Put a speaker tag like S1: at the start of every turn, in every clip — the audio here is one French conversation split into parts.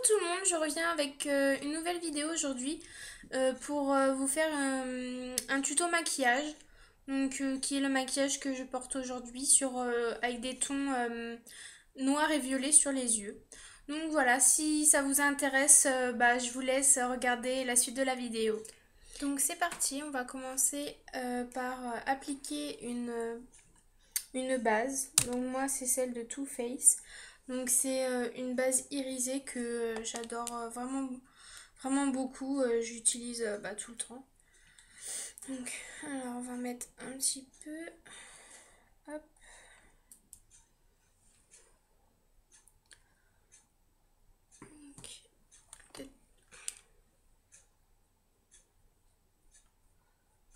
S1: tout le monde, je reviens avec une nouvelle vidéo aujourd'hui pour vous faire un tuto maquillage, donc qui est le maquillage que je porte aujourd'hui avec des tons noirs et violets sur les yeux. Donc voilà, si ça vous intéresse, je vous laisse regarder la suite de la vidéo. Donc c'est parti, on va commencer par appliquer une base. Donc moi c'est celle de Too Faced. Donc c'est une base irisée que j'adore vraiment beaucoup. J'utilise tout le temps. Donc alors on va mettre un petit peu. Hop.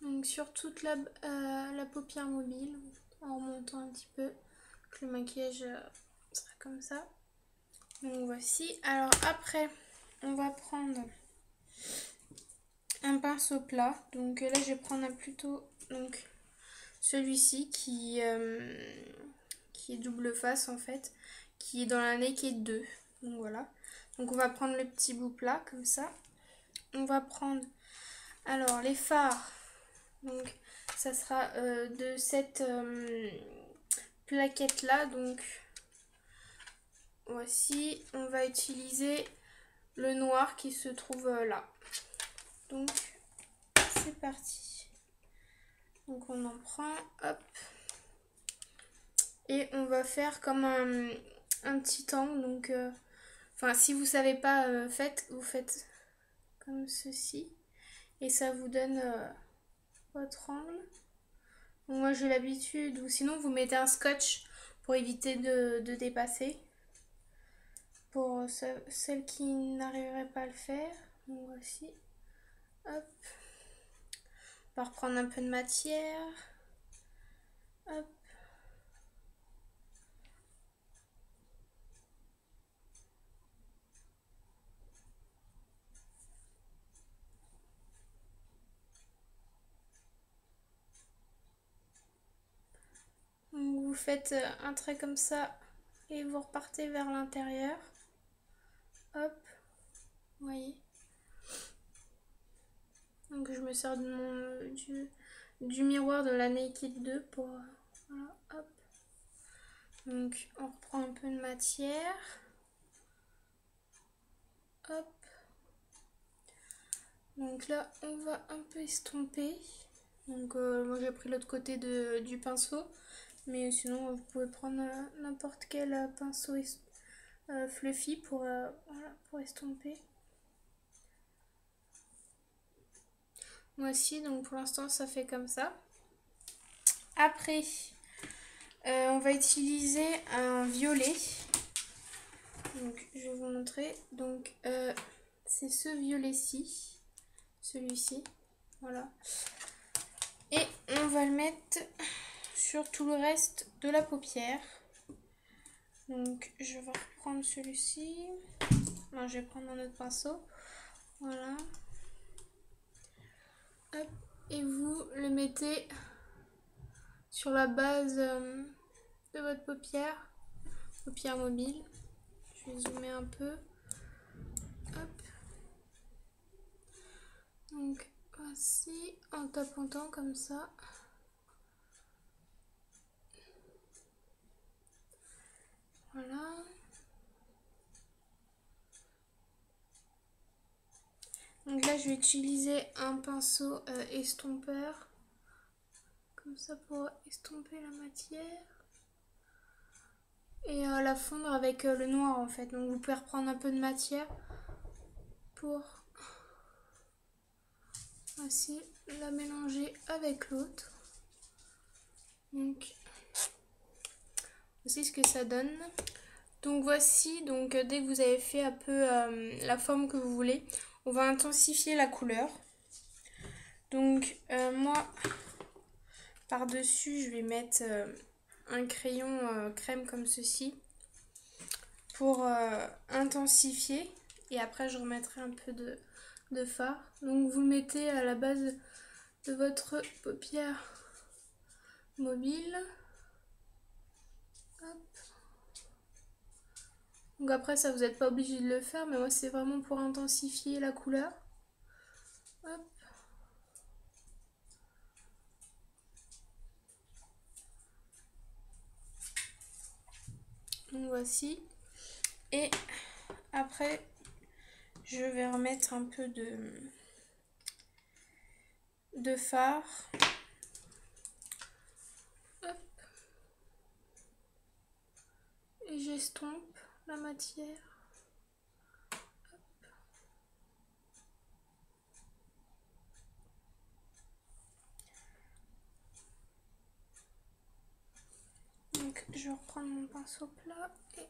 S1: Donc sur toute la paupière mobile, en remontant un petit peu, que le maquillage sera comme ça. Donc voici. Alors après, on va prendre un pinceau plat. Donc là, je vais prendre plutôt celui-ci qui est double face en fait, qui est dans la Naked 2. Donc voilà. Donc on va prendre le petit bout plat comme ça. On va prendre alors les fards. Donc ça sera de cette plaquette là. Donc voici, on va utiliser le noir qui se trouve là. Donc c'est parti. Donc on en prend, hop. Et on va faire comme un petit angle. Donc, si vous savez pas, vous faites comme ceci. Et ça vous donne votre angle. Donc, moi j'ai l'habitude, ou sinon vous mettez un scotch pour éviter de dépasser. Pour celles qui n'arriveraient pas à le faire. Donc voici. Hop. On va reprendre un peu de matière. Hop. Donc vous faites un trait comme ça et vous repartez vers l'intérieur. Hop. Vous voyez. Donc je me sers du miroir de la Naked 2 pour... voilà, hop. Donc on reprend un peu de matière. Hop. Donc là on va un peu estomper. Donc moi j'ai pris l'autre côté du pinceau. Mais sinon vous pouvez prendre n'importe quel pinceau fluffy pour estomper. Moi aussi, donc pour l'instant ça fait comme ça. Après, on va utiliser un violet. Donc je vais vous montrer. Donc c'est ce violet-ci, celui-ci. Voilà. Et on va le mettre sur tout le reste de la paupière. Donc je vais reprendre celui-ci. Non, je vais prendre un autre pinceau. Voilà. Hop. Et vous le mettez sur la base de votre paupière mobile. Je vais zoomer un peu. Hop. Donc voici, en tapotant comme ça. Voilà. Donc là, je vais utiliser un pinceau estompeur. Comme ça pour estomper la matière. Et la fondre avec le noir en fait. Donc vous pouvez reprendre un peu de matière pour ainsi la mélanger avec l'autre. Donc voici ce que ça donne. Donc voici, donc dès que vous avez fait un peu la forme que vous voulez, on va intensifier la couleur. Donc moi, par-dessus, je vais mettre un crayon crème comme ceci pour intensifier. Et après, je remettrai un peu de fard. Donc vous le mettez à la base de votre paupière mobile. Hop. Donc après ça vous n'êtes pas obligé de le faire, mais moi c'est vraiment pour intensifier la couleur. Hop. Donc voici. Et après je vais remettre un peu de fard. Hop. Et j'estompe la matière. Donc je vais reprendre mon pinceau plat et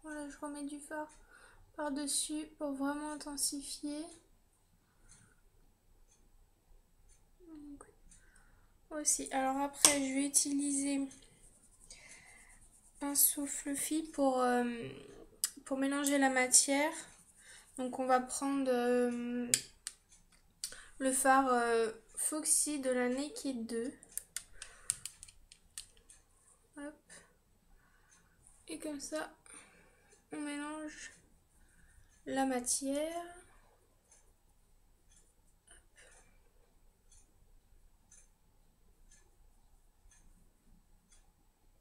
S1: voilà, je remets du fard par-dessus pour vraiment intensifier. Donc, aussi, alors après je vais utiliser pinceau fluffy pour mélanger la matière. Donc on va prendre le fard Foxy de la Naked 2. Hop. Et comme ça, on mélange la matière.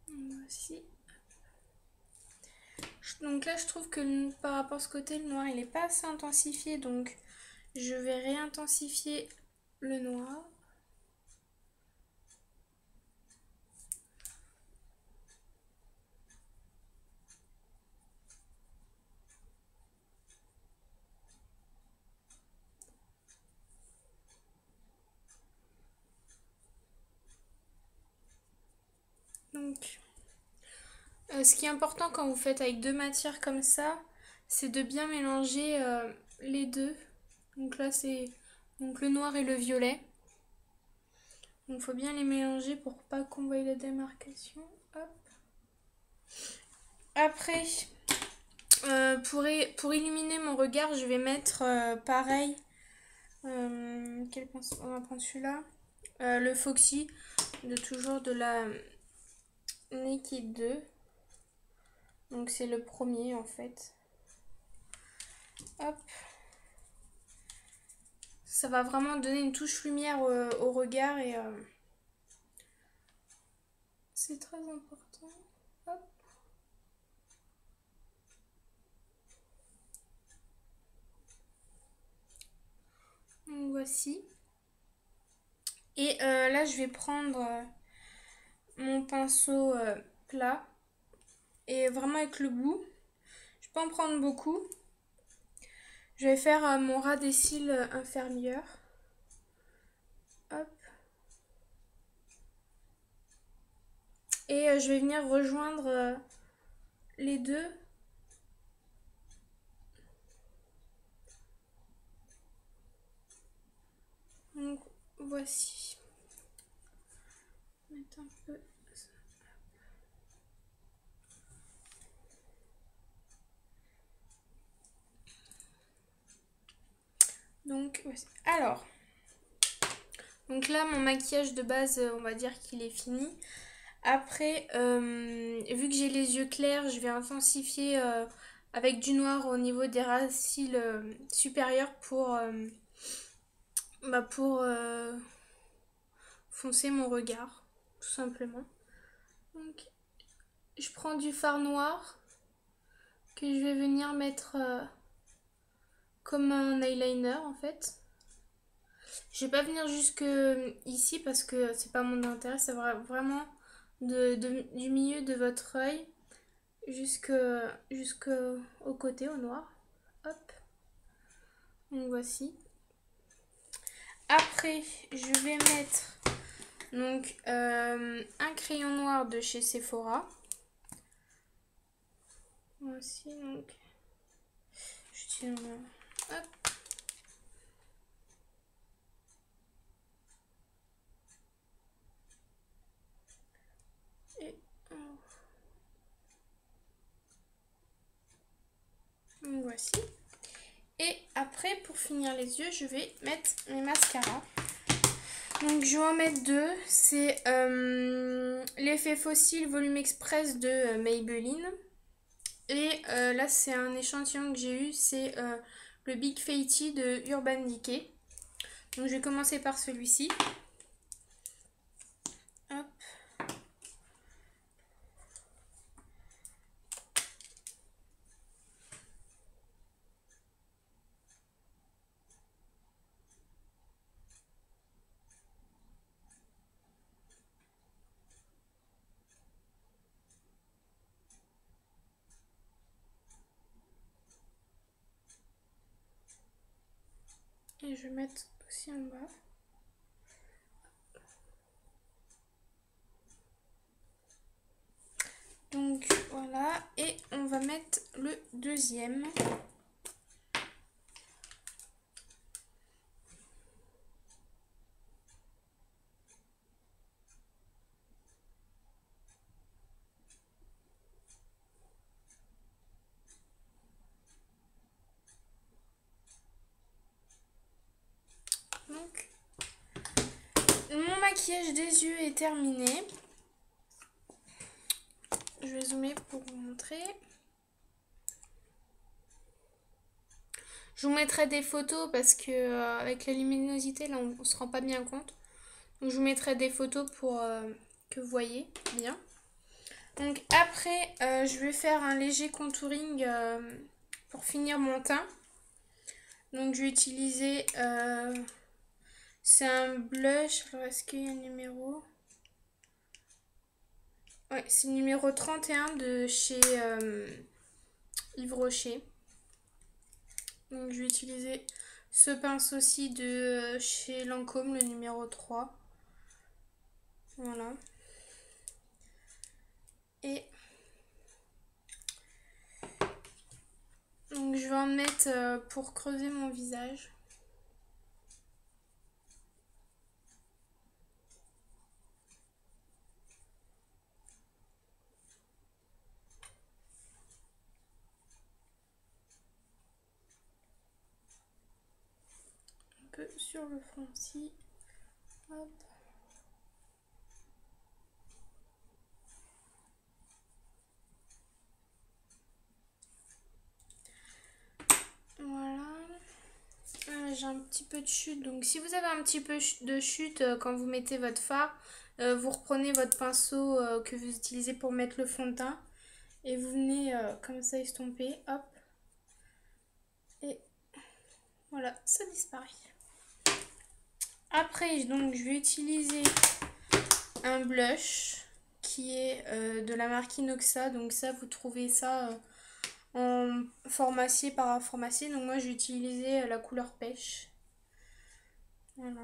S1: Voici. Donc là, je trouve que par rapport à ce côté, le noir, il n'est pas assez intensifié. Donc, je vais réintensifier le noir. Donc, ce qui est important quand vous faites avec deux matières comme ça, c'est de bien mélanger les deux. Donc là, c'est donc le noir et le violet. Donc il faut bien les mélanger pour pas qu'on voie la démarcation. Hop. Après, pour illuminer mon regard, je vais mettre pareil. Quel pinceau? On va prendre celui-là. Le Foxy, toujours de la Naked 2. Donc c'est le premier en fait. Hop. Ça va vraiment donner une touche lumière au regard et c'est très important. Hop. Donc voici. Et là je vais prendre mon pinceau plat et vraiment avec le bout. Je peux en prendre beaucoup. Je vais faire mon ras des cils inférieur. Hop. Et je vais venir rejoindre les deux. Donc voici. Mettre un peu. Donc voici. Alors. Donc là mon maquillage de base on va dire qu'il est fini. Après vu que j'ai les yeux clairs, je vais intensifier avec du noir au niveau des ras cils supérieurs pour foncer mon regard, tout simplement. Donc, je prends du fard noir que je vais venir mettre comme un eyeliner en fait. Je vais pas venir jusque ici parce que c'est pas mon intérêt, ça va vraiment du milieu de votre œil jusqu'au côté, au noir. Hop. Donc voici. Après, je vais mettre donc un crayon noir de chez Sephora. Voici donc. Je tiens. Hop. Et donc voici. Et après, pour finir les yeux, je vais mettre mes mascaras. Donc je vais en mettre deux. C'est l'effet fossile volume express de Maybelline. Et là, c'est un échantillon que j'ai eu, c'est le Big Fatty de Urban Decay. Donc je vais commencer par celui-ci. Hop. Et je vais mettre aussi en bas. Donc voilà, et on va mettre le deuxième. Donc mon maquillage des yeux est terminé. Je vais zoomer pour vous montrer. Je vous mettrai des photos parce que avec la luminosité là on se rend pas bien compte. Donc je vous mettrai des photos pour que vous voyez bien. Donc après je vais faire un léger contouring pour finir mon teint. Donc je vais utiliser c'est un blush. Alors est-ce qu'il y a un numéro? Ouais, c'est le numéro 31 de chez Yves Rocher. Donc je vais utiliser ce pinceau-ci de chez Lancôme, le numéro 3. Voilà. Et donc je vais en mettre pour creuser mon visage. Un peu sur le front aussi. Hop. Voilà. J'ai un petit peu de chute. Donc si vous avez un petit peu de chute quand vous mettez votre fard, vous reprenez votre pinceau que vous utilisez pour mettre le fond de teint. Et vous venez comme ça estomper. Hop. Et voilà, ça disparaît. Après, donc, je vais utiliser un blush qui est de la marque Inoxa. Donc ça, vous trouvez ça en pharmacie, parapharmacie. Donc moi, j'ai utilisé la couleur pêche. Voilà.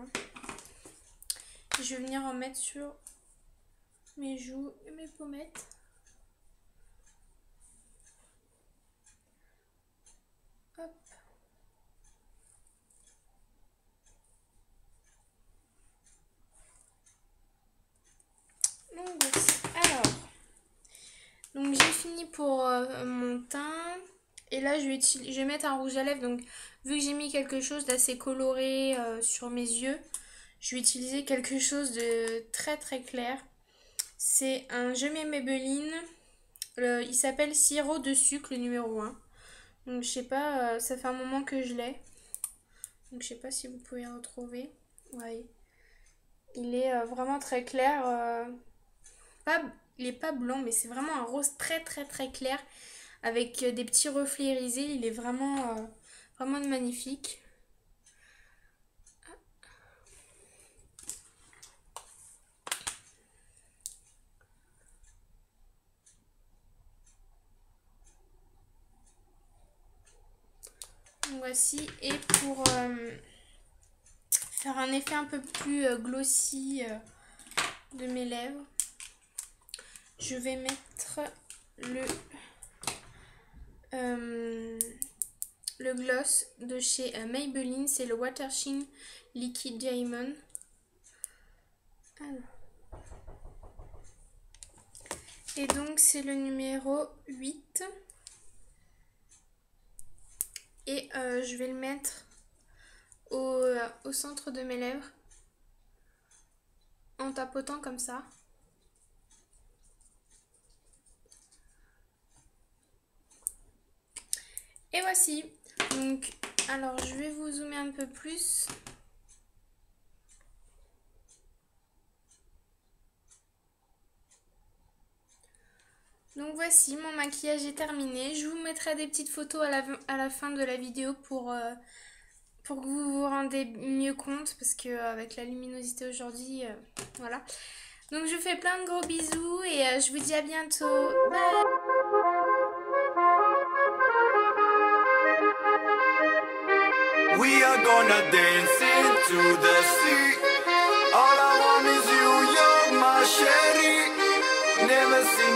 S1: Je vais venir en mettre sur mes joues et mes pommettes. Hop. Donc voici. Alors, donc j'ai fini pour mon teint. Et là, je vais mettre un rouge à lèvres. Donc, vu que j'ai mis quelque chose d'assez coloré sur mes yeux, je vais utiliser quelque chose de très très clair. C'est un Je m'aime Maybelline. Il s'appelle Sirop de sucre, le numéro 1. Donc, je sais pas, ça fait un moment que je l'ai. Donc, je sais pas si vous pouvez retrouver. Ouais. Il est vraiment très clair. Il est pas blanc, mais c'est vraiment un rose très très très clair avec des petits reflets irisés. Il est vraiment magnifique. Donc voici. Et pour faire un effet un peu plus glossy de mes lèvres, je vais mettre le gloss de chez Maybelline. C'est le Water Sheen Liquid Diamond. Alors. Et donc c'est le numéro 8. Et je vais le mettre au centre de mes lèvres en tapotant comme ça. voici. Donc, alors je vais vous zoomer un peu plus. Donc voici, mon maquillage est terminé. Je vous mettrai des petites photos à la fin de la vidéo pour que vous vous rendez mieux compte, parce que avec la luminosité aujourd'hui, voilà. Donc je vous fais plein de gros bisous et je vous dis à bientôt. Bye!
S2: We are gonna dance into the sea. All I want is you, you're my sherry. Never see